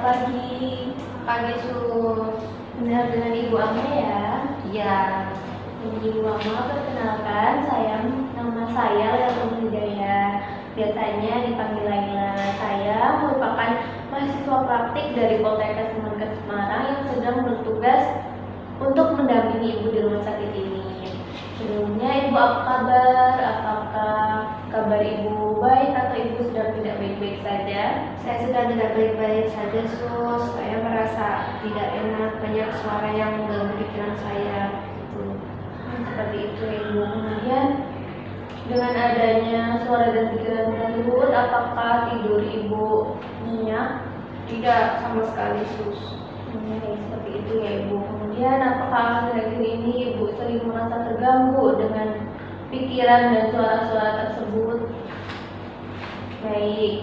pagi. Pagi Sus. Benar dengan Ibu Ama ya? Iya. Ibu Ama, perkenalkan, nama saya Laila Hidayah. Biasanya dipanggil Laila. Saya merupakan mahasiswa praktik dari Poltekkes Kemenkes Semarang yang sedang bertugas untuk mendampingi Ibu di rumah sakit ini. Sebelumnya Ibu apa kabar? Apakah kabar Ibu baik atau Ibu sedang tidak baik-baik saja? Saya sedang tidak baik-baik saja Sus. Saya merasa tidak enak, banyak suara yang mengganggu pikiran saya. Seperti itu ya Ibu. Kemudian dengan adanya suara dan pikiran tersebut, apakah tidur Ibu nyenyak? Tidak sama sekali Sus. Seperti itu ya Ibu. Kemudian apakah akhir-akhir ini Ibu sering merasa terganggu dengan pikiran dan suara-suara tersebut? Baik,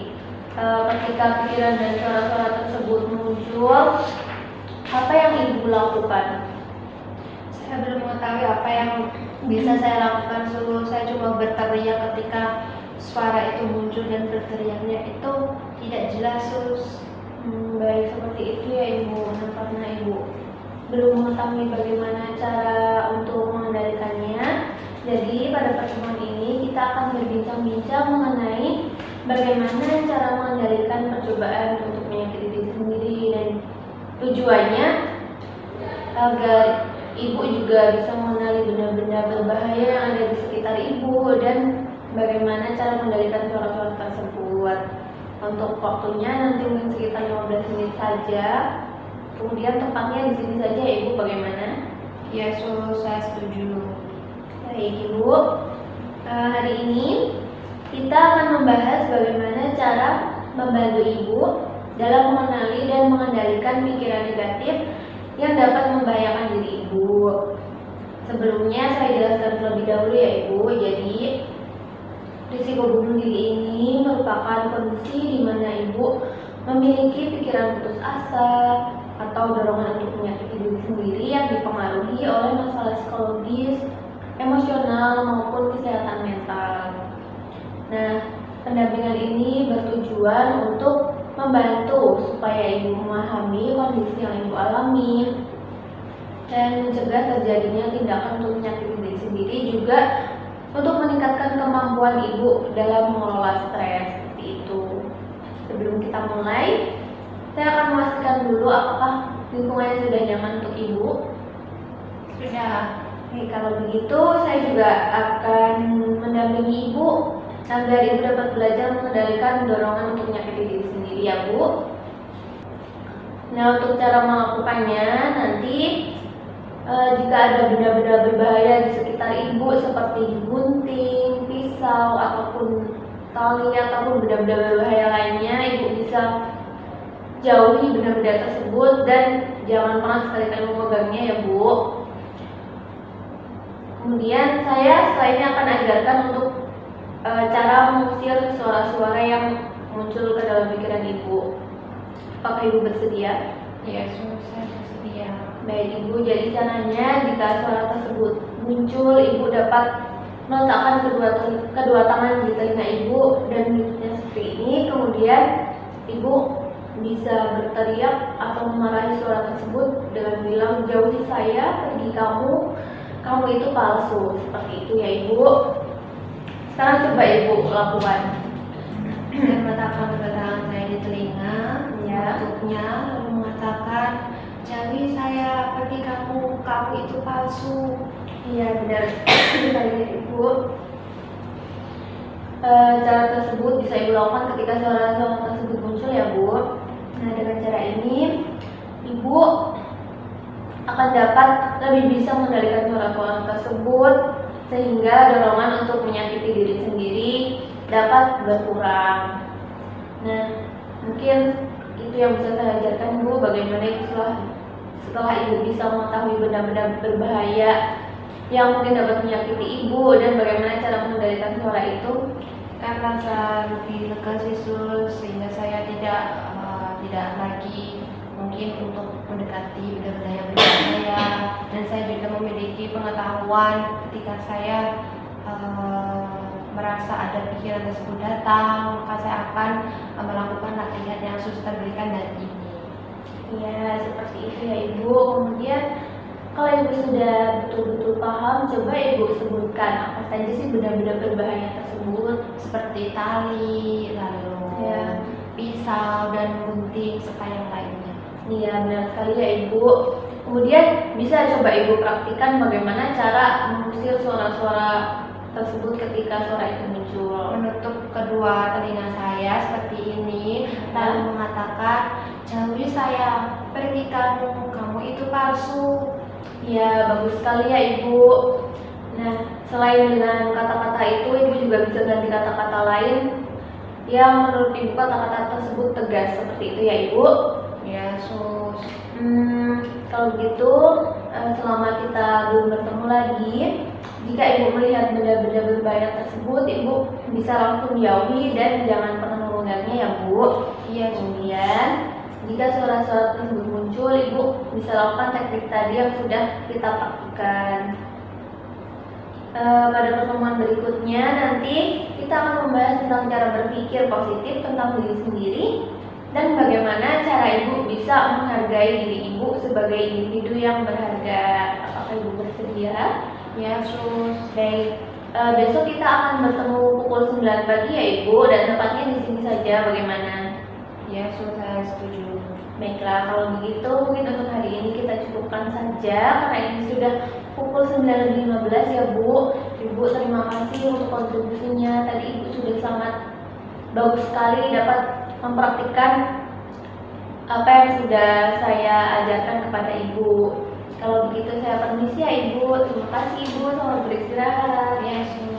ketika pikiran dan suara-suara tersebut muncul, apa yang Ibu lakukan? Saya belum mengetahui apa yang bisa saya lakukan Sus. Saya cuma berteriak ketika suara itu muncul dan berteriaknya itu tidak jelas Sus. Baik, seperti itu ya Ibu. Nampaknya Ibu belum mengetahui bagaimana cara untuk mengendalikannya. Jadi pada pertemuan ini kita akan berbincang-bincang mengenai bagaimana cara mengendalikan percobaan untuk menyakiti diri sendiri, dan tujuannya agar Ibu juga bisa mengenali benda-benda berbahaya yang ada di sekitar Ibu dan bagaimana cara mengendalikan suara-suara tersebut. Untuk waktunya nanti mungkin sekitar 15 menit saja. Kemudian tempatnya di sini saja ya Ibu, bagaimana? Ya Sus, saya setuju. Baik Ibu, hari ini kita akan membahas bagaimana cara membantu Ibu dalam mengenali dan mengendalikan pikiran negatif yang dapat membahayakan diri Ibu. Sebelumnya saya jelaskan terlebih dahulu ya Ibu. Jadi risiko bunuh diri ini merupakan kondisi di mana Ibu memiliki pikiran putus asa atau dorongan untuk menyakiti diri sendiri yang dipengaruhi oleh masalah psikologis, emosional maupun kesehatan mental. Nah, pendampingan ini bertujuan untuk membantu supaya Ibu memahami kondisi yang Ibu alami dan mencegah terjadinya tindakan untuk menyakiti diri sendiri, juga untuk meningkatkan kemampuan Ibu dalam mengelola stres seperti itu. Sebelum kita mulai, saya akan memastikan dulu apakah lingkungannya sudah nyaman untuk Ibu. Sudah. Oke, kalau begitu saya juga akan mendampingi Ibu agar Ibu dapat belajar mengendalikan dorongan untuk menyakiti diri sendiri ya Bu. Nah, untuk cara melakukannya nanti jika ada benda-benda berbahaya di sekitar Ibu seperti gunting, pisau, ataupun tali ataupun benda-benda berbahaya lainnya, Ibu bisa jauhi benda-benda tersebut dan jangan pernah sekali-kali memegangnya ya Bu. Kemudian saya setelah ini akan ajarkan untuk cara mengusir suara-suara yang muncul ke dalam pikiran Ibu. Apakah Ibu bersedia? Ya Sus, saya bersedia. Baik Ibu, jadi caranya jika suara tersebut muncul, Ibu dapat meletakkan kedua tangan di telinga Ibu dan menunjuknya seperti ini. Kemudian Ibu bisa berteriak atau memarahi suara tersebut dengan bilang, jauhi saya, pergi kamu itu palsu. Seperti itu ya Ibu. Sekarang coba Ibu lakukan. Saya meletakkan kedua tangan saya di telinga, menutupnya, lalu mengatakan, jauhi saya, pergi kamu itu palsu. Iya benar sekali Ibu. Cara tersebut bisa Ibu lakukan ketika suara-suara tersebut muncul ya Bu. Nah, dengan cara ini Ibu akan dapat lebih bisa mengendalikan suara-suara tersebut sehingga dorongan untuk menyakiti diri sendiri dapat berkurang. Nah, mungkin itu yang bisa saya ajarkan Bu, bagaimana setelah Ibu bisa mengetahui benda-benda berbahaya yang mungkin dapat menyakiti Ibu dan bagaimana cara mengendalikan suara itu. Karena saya lebih lega sih Sus, sehingga saya tidak lagi mungkin untuk mendekati benda-benda yang berbahaya, dan saya juga memiliki pengetahuan ketika saya merasa ada pikiran tersebut datang, maka saya akan melakukan latihan yang suster berikan dari ini. Ya, seperti itu ya Ibu. Kemudian kalau Ibu sudah betul-betul paham, coba Ibu sebutkan apa saja sih benda-benda berbahaya tersebut. Seperti tali, lalu Ya. pisau dan gunting serta yang lainnya. Iya, benar sekali ya Ibu. Kemudian bisa coba Ibu praktikkan bagaimana cara mengusir suara-suara tersebut ketika suara itu muncul. Menutup kedua telinga saya seperti ini, lalu mengatakan, jauhi saya, pergi kamu, kamu itu palsu. Ya, bagus sekali ya Ibu. Nah, selain dengan kata-kata itu, Ibu juga bisa ganti kata-kata lain yang menurut Ibu kata-kata tersebut tegas, seperti itu ya Ibu. Ya, sus. Kalau begitu, selama kita belum bertemu lagi, jika Ibu melihat benda-benda berbahaya tersebut, Ibu bisa langsung jauhi dan jangan pernah mengundangnya ya Bu. Iya, Kemudian, jika suara-suara tersebut muncul, Ibu bisa lakukan teknik tadi yang sudah kita praktikkan. Pada pertemuan berikutnya nanti kita akan membahas tentang cara berpikir positif tentang diri sendiri dan bagaimana cara Ibu bisa menghargai diri Ibu sebagai individu yang berharga. Apakah Ibu bersedia? ya, sus. Baik, besok kita akan bertemu pukul 9 pagi ya Ibu, dan tempatnya di sini saja. Bagaimana? Ya, sus, saya setuju. Baiklah, kalau begitu mungkin untuk hari ini kita cukupkan saja karena ini sudah pukul 9.15 ya Bu. Ibu terima kasih untuk kontribusinya. Tadi Ibu sudah sangat bagus sekali dapat mempraktikkan apa yang sudah saya ajarkan kepada Ibu. Kalau begitu saya permisi ya Ibu. Terima kasih Ibu, selamat beristirahat. Ya, sus.